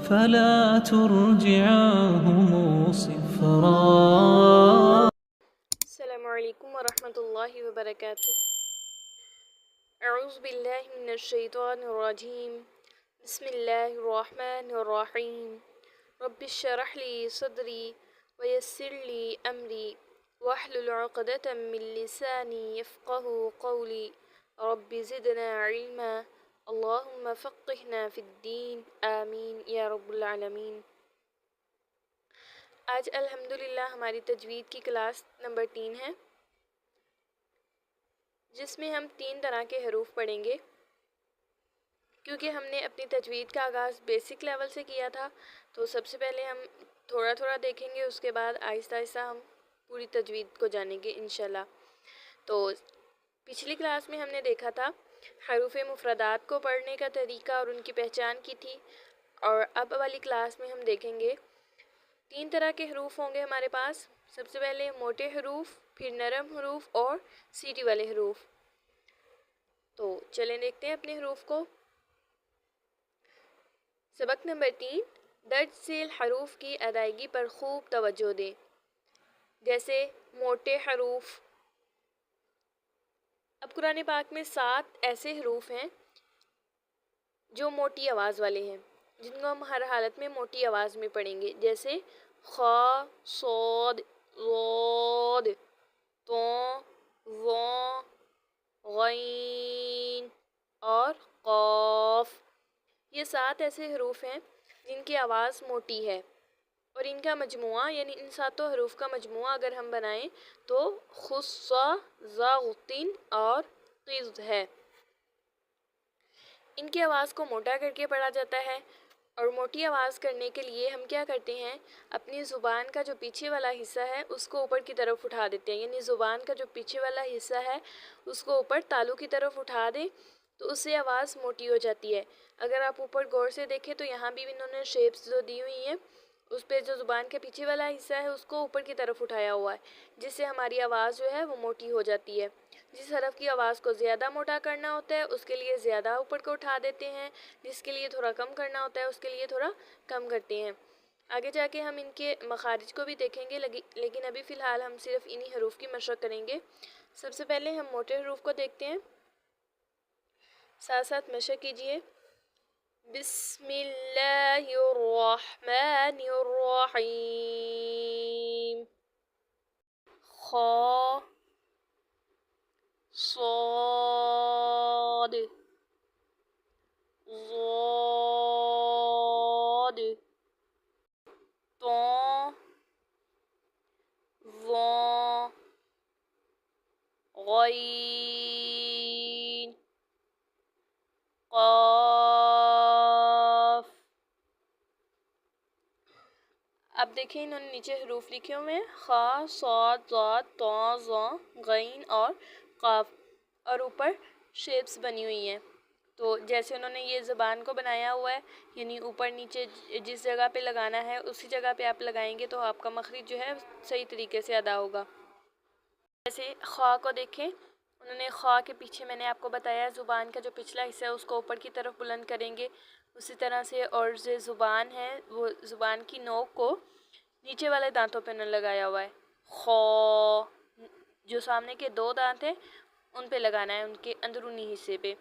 فلا ترجعاهم صفرا. السلام علیکم ورحمۃ اللہ وبرکاتہ. اعوذ باللہ من الشیطان الرجیم. بسم اللہ الرحمن الرحیم. رب اشرح لی صدری ویسر لی امری واحلل عقدۃ من لسانی یفقهوا قولی. رب زدنا علما اللہم فقہنا فی الدین آمین یا رب العالمین. آج الحمدللہ ہماری تجوید کی کلاس نمبر 3 ہے، جس میں ہم 3 طرح کے حروف پڑھیں گے. کیونکہ ہم نے اپنی تجوید کا آغاز بیسک لیول سے کیا تھا، تو سب سے پہلے ہم تھوڑا تھوڑا دیکھیں گے، اس کے بعد آہستہ آہستہ ہم پوری تجوید کو جانیں گے انشاءاللہ. تو پچھلی کلاس میں ہم نے دیکھا تھا حروف مفردات کو پڑھنے کا طریقہ اور ان کی پہچان کی تھی، اور اب والی کلاس میں ہم دیکھیں گے 3 طرح کے حروف ہوں گے ہمارے پاس. سب سے پہلے موٹے حروف، پھر نرم حروف اور سیٹی والے حروف. تو چلیں دیکھتے ہیں اپنے حروف کو. سبق نمبر 3، درج ذیل حروف کی ادائیگی پر خوب توجہ دیں. جیسے موٹے حروف. اب قرآن پاک میں 7 ایسے حروف ہیں جو موٹی آواز والے ہیں، جن کو ہم ہر حالت میں موٹی آواز میں پڑھیں گے. جیسے خا، صاد، ضاد، طا، ظا، غین اور قاف. یہ 7 ایسے حروف ہیں جن کی آواز موٹی ہے، اور ان کا مجموعہ یعنی ان 7 حروف کا مجموعہ اگر ہم بنائیں تو خص، ضاغطن اور قذ ہے. ان کی آواز کو موٹا کر کے پڑھا جاتا ہے، اور موٹی آواز کرنے کے لیے ہم کیا کرتے ہیں، اپنی زبان کا جو پیچھے والا حصہ ہے اس کو اوپر کی طرف اٹھا دیتے ہیں. یعنی زبان کا جو پیچھے والا حصہ ہے اس کو اوپر تالو کی طرف اٹھا دیں تو اس سے آواز موٹی ہو جاتی ہے. اگر آپ اوپر غور سے دیکھیں تو یہاں بھی انہوں نے شیپس جو دی ہوئی ہیں، اس پہ جو زبان کے پیچھے والا حصہ ہے اس کو اوپر کی طرف اٹھایا ہوا ہے، جس سے ہماری آواز جو ہے وہ موٹی ہو جاتی ہے. جس حرف کی آواز کو زیادہ موٹا کرنا ہوتا ہے اس کے لیے زیادہ اوپر کو اٹھا دیتے ہیں، جس کے لیے تھوڑا کم کرنا ہوتا ہے اس کے لیے تھوڑا کم کرتے ہیں. آگے جا کے ہم ان کے مخارج کو بھی دیکھیں گے، لیکن ابھی فی الحال ہم صرف انہی حروف کی مشق کریں گے. سب سے پہلے ہم موٹے حروف کو دیکھتے ہیں. ساتھ ساتھ مشق کیجئے. بسم اللہ الرحمن الرحیم. خا، صاد، ضاد، طا، ظا، غین، قاف. اب دیکھیں انہوں نے نیچے حروف لکھے ہوئے ہیں، خا، صاد، ضاد، طا، ظا، غین اور قاف، اور اوپر شیپس بنی ہوئی ہیں. تو جیسے انہوں نے یہ زبان کو بنایا ہوا ہے، یعنی اوپر نیچے جس جگہ پہ لگانا ہے اسی جگہ پہ آپ لگائیں گے تو آپ کا مخرج جو ہے صحیح طریقے سے ادا ہوگا. جیسے خا کو دیکھیں، انہوں نے خا کے پیچھے میں نے آپ کو بتایا زبان کا جو پچھلا حصہ ہے اس کو اوپر کی طرف بلند کریں گے. اسی طرح سے اور جو زبان ہے وہ زبان کی نوک کو نیچے والے دانتوں پہ نہ لگایا ہوا ہے. خا، جو سامنے کے 2 دانت ہیں ان پہ لگانا ہے، ان کے اندرونی حصے پہ.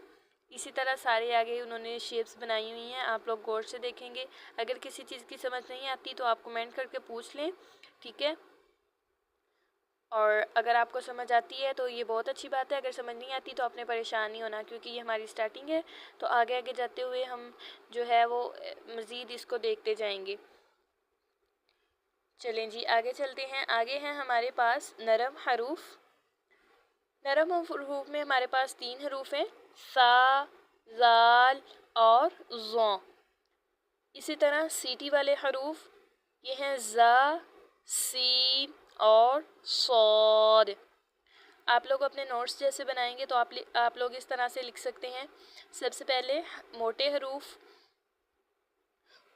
اسی طرح سارے آگے انہوں نے شیپس بنائی ہوئی ہیں، آپ لوگ غور سے دیکھیں گے. اگر کسی چیز کی سمجھ نہیں آتی تو آپ کمنٹ کر کے پوچھ لیں، ٹھیک ہے. اور اگر آپ کو سمجھ آتی ہے تو یہ بہت اچھی بات ہے، اگر سمجھ نہیں آتی تو آپ نے پریشان نہیں ہونا، کیونکہ یہ ہماری سٹارٹنگ ہے. تو آگے آگے جاتے ہوئے ہم جو ہے وہ مزید اس کو دیکھتے جائیں گے. چلیں جی آگے چلتے ہیں. آگے ہیں ہمارے پاس نرم حروف. نرم حروف میں ہمارے پاس 3 حروف ہیں، سا، زال اور ظا. اسی طرح سیٹی والے حروف یہ ہیں زا، سین اور صاد. آپ لوگ اپنے نوٹس جیسے بنائیں گے تو آپ لوگ اس طرح سے لکھ سکتے ہیں. سب سے پہلے موٹے حروف،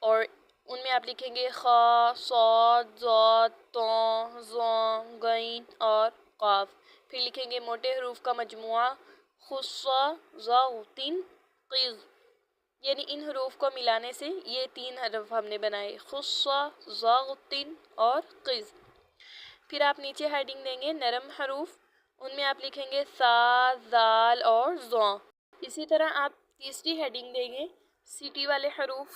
اور ان میں آپ لکھیں گے خا، صاد، ضاد، طا، ظا، غین اور قاف. پھر لکھیں گے موٹے حروف کا مجموعہ خص، ضاغطن، قذ. یعنی ان حروف کو ملانے سے یہ 3 حرف ہم نے بنائے، خصا، ضغطن اور قز۔ پھر آپ نیچے ہیڈنگ دیں گے نرم حروف، ان میں آپ لکھیں گے سا، زال اور ضا۔ اسی طرح آپ تیسری ہیڈنگ دیں گے سیٹی والے حروف،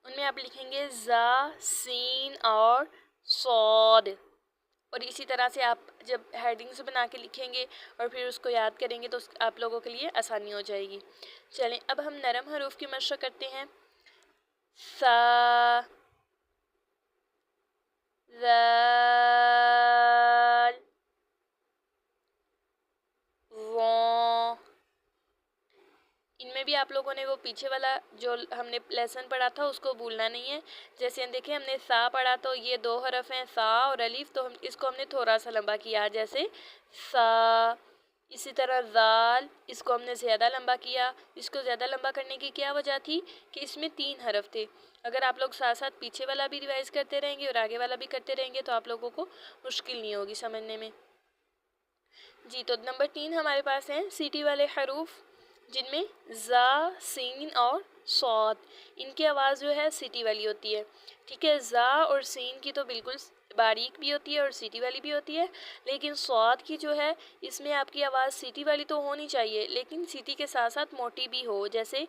ان میں آپ لکھیں گے زا، سین اور صاد۔ اور اسی طرح سے آپ جب ہیڈنگز بنا کے لکھیں گے اور پھر اس کو یاد کریں گے تو آپ لوگوں کے لیے آسانی ہو جائے گی۔ چلیں اب ہم نرم حروف کی مشق کرتے ہیں۔ سا، زال، ضا۔ ان میں بھی آپ لوگوں نے وہ پیچھے والا جو ہم نے لیسن پڑھا تھا اس کو بھولنا نہیں ہے۔ جیسے دیکھیں ہم نے سا پڑھا تو یہ 2 حرف ہیں سا اور الف، تو اس کو ہم نے تھوڑا سا لمبا کیا جیسے سا۔ اسی طرح زال، اس کو ہم نے زیادہ لمبا کیا۔ اس کو زیادہ لمبا کرنے کی کیا وجہ تھی کہ اس میں 3 حرف تھے۔ اگر آپ لوگ ساتھ ساتھ پیچھے والا بھی ریوائز کرتے رہیں گے اور آگے والا بھی کرتے رہیں گے تو آپ لوگوں کو مشکل نہیں ہوگی سمجھنے میں۔ جی تو نمبر 3 ہمارے پاس ہیں سیٹی والے حروف، جن میں زا، سین اور صاد۔ ان کی آواز جو ہے سیٹی والی ہوتی ہے، ٹھیک ہے۔ زا اور سین کی تو بالکل باریک بھی ہوتی ہے اور سیٹی والی بھی ہوتی ہے، لیکن صاد کی جو ہے اس میں آپ کی آواز سیٹی والی تو ہونی چاہیے لیکن سیٹی کے ساتھ ساتھ موٹی بھی ہو، جیسے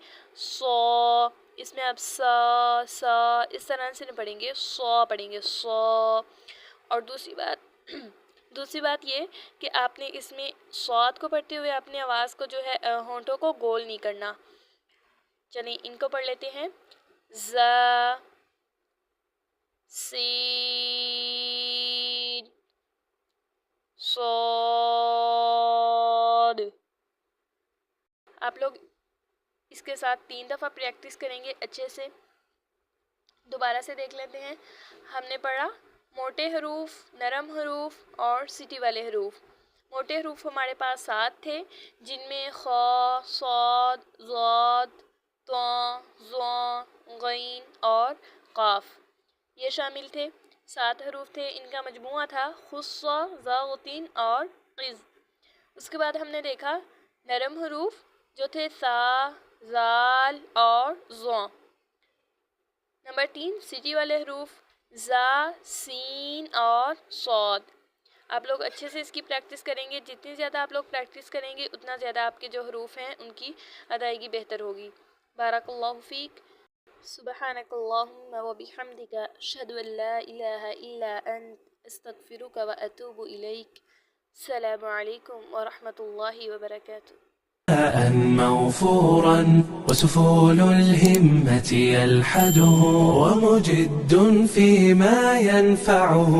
سو۔ اس میں آپ سا، سا اس طرح سے نہیں پڑھیں گے، سو پڑھیں گے، سو۔ اور دوسری بات یہ کہ آپ نے اس میں صاد کو پڑھتے ہوئے اپنی آواز کو جو ہے ہونٹوں کو گول نہیں کرنا۔ چلیں ان کو پڑھ لیتے ہیں۔ زا، سین، صاد۔ آپ لوگ اس کے ساتھ 3 دفعہ پریکٹس کریں گے اچھے سے۔ دوبارہ سے دیکھ لیتے ہیں۔ ہم نے پڑھا موٹے حروف، نرم حروف اور سیٹی والے حروف۔ موٹے حروف ہمارے پاس 7 تھے، جن میں خا، صاد، ضاد، طا، ظا، غین اور قاف یہ شامل تھے۔ 7 حروف تھے، ان کا مجموعہ تھا خصا، ضاغطین اور قز۔ اس کے بعد ہم نے دیکھا نرم حروف جو تھے سا، زال اور ضا۔ نمبر 3 سیٹی والے حروف زا، سین اور صاد۔ آپ لوگ اچھے سے اس کی پریکٹس کریں گے، جتنی زیادہ آپ لوگ پریکٹس کریں گے اتنا زیادہ آپ کے جو حروف ہیں ان کی ادائیگی بہتر ہوگی۔ بارک اللہ فیک۔ سبحانک اللہم و بحمدک، اشہد ان لا الہ الا انت، استغفرک و اتوب الیک۔ السلام علیکم ورحمۃ اللہ وبرکاتہ۔ موفورا وسفول الهمة يلحده ومجد فيما ينفعه